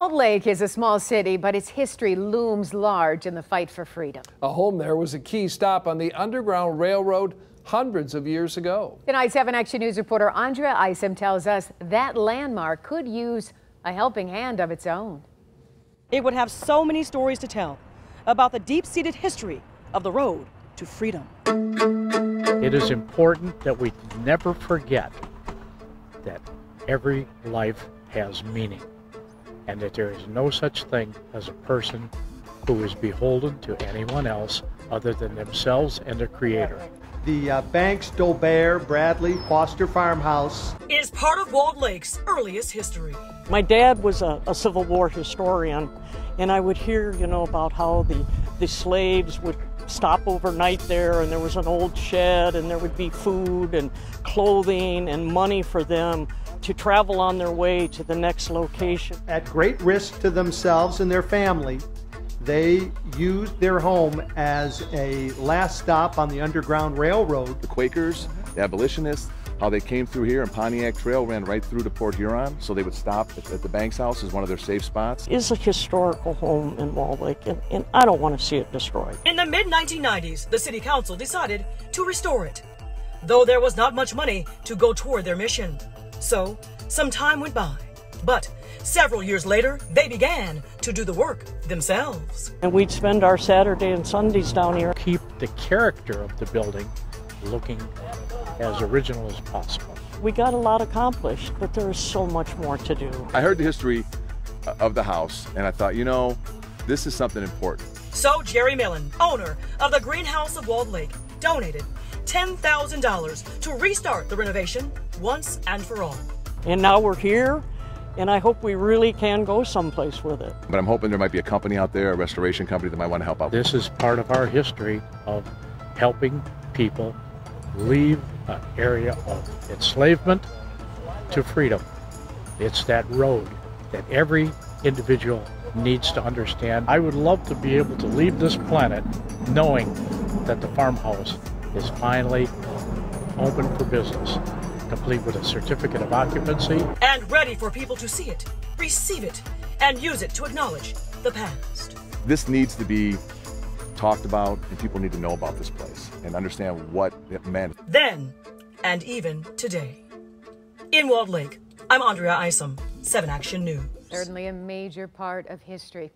Walled Lake is a small city, but its history looms large in the fight for freedom. A home there was a key stop on the Underground Railroad hundreds of years ago. Tonight's 7 Action News reporter Andrea Isom tells us that landmark could use a helping hand of its own. It would have so many stories to tell about the deep-seated history of the road to freedom. It is important that we never forget that every life has meaning, and that there is no such thing as a person who is beholden to anyone else other than themselves and their creator. The Banks, Dobert, Bradley, Foster Farmhouse is part of Walled Lake's earliest history. My dad was a Civil War historian, and I would hear, about how the slaves would stop overnight there, and there was an old shed, and there would be food and clothing and money for them to travel on their way to the next location. At great risk to themselves and their family, they used their home as a last stop on the Underground Railroad. The Quakers, the abolitionists, how they came through here, and Pontiac Trail ran right through to Port Huron, so they would stop at the Banks house as one of their safe spots. It's a historical home in Walled Lake, and I don't want to see it destroyed. In the mid-1990s, the city council decided to restore it, though there was not much money to go toward their mission. So, some time went by, but several years later, they began to do the work themselves. And we'd spend our Saturday and Sundays down here. Keep the character of the building looking as original as possible. We got a lot accomplished, but there is so much more to do. I heard the history of the house, and I thought, this is something important. So Jerry Millen, owner of the Greenhouse of Walled Lake, donated $10,000 to restart the renovation once and for all. And now we're here, and I hope we really can go someplace with it. But I'm hoping there might be a company out there, a restoration company that might want to help out. This is part of our history of helping people leave an area of enslavement to freedom. It's that road that every individual needs to understand. I would love to be able to leave this planet knowing that the farmhouse is finally open for business, complete with a certificate of occupancy. And ready for people to see it, receive it, and use it to acknowledge the past. This needs to be talked about, and people need to know about this place and understand what it meant. Then, and even today. In Walled Lake, I'm Andrea Isom, 7 Action News. Certainly a major part of history.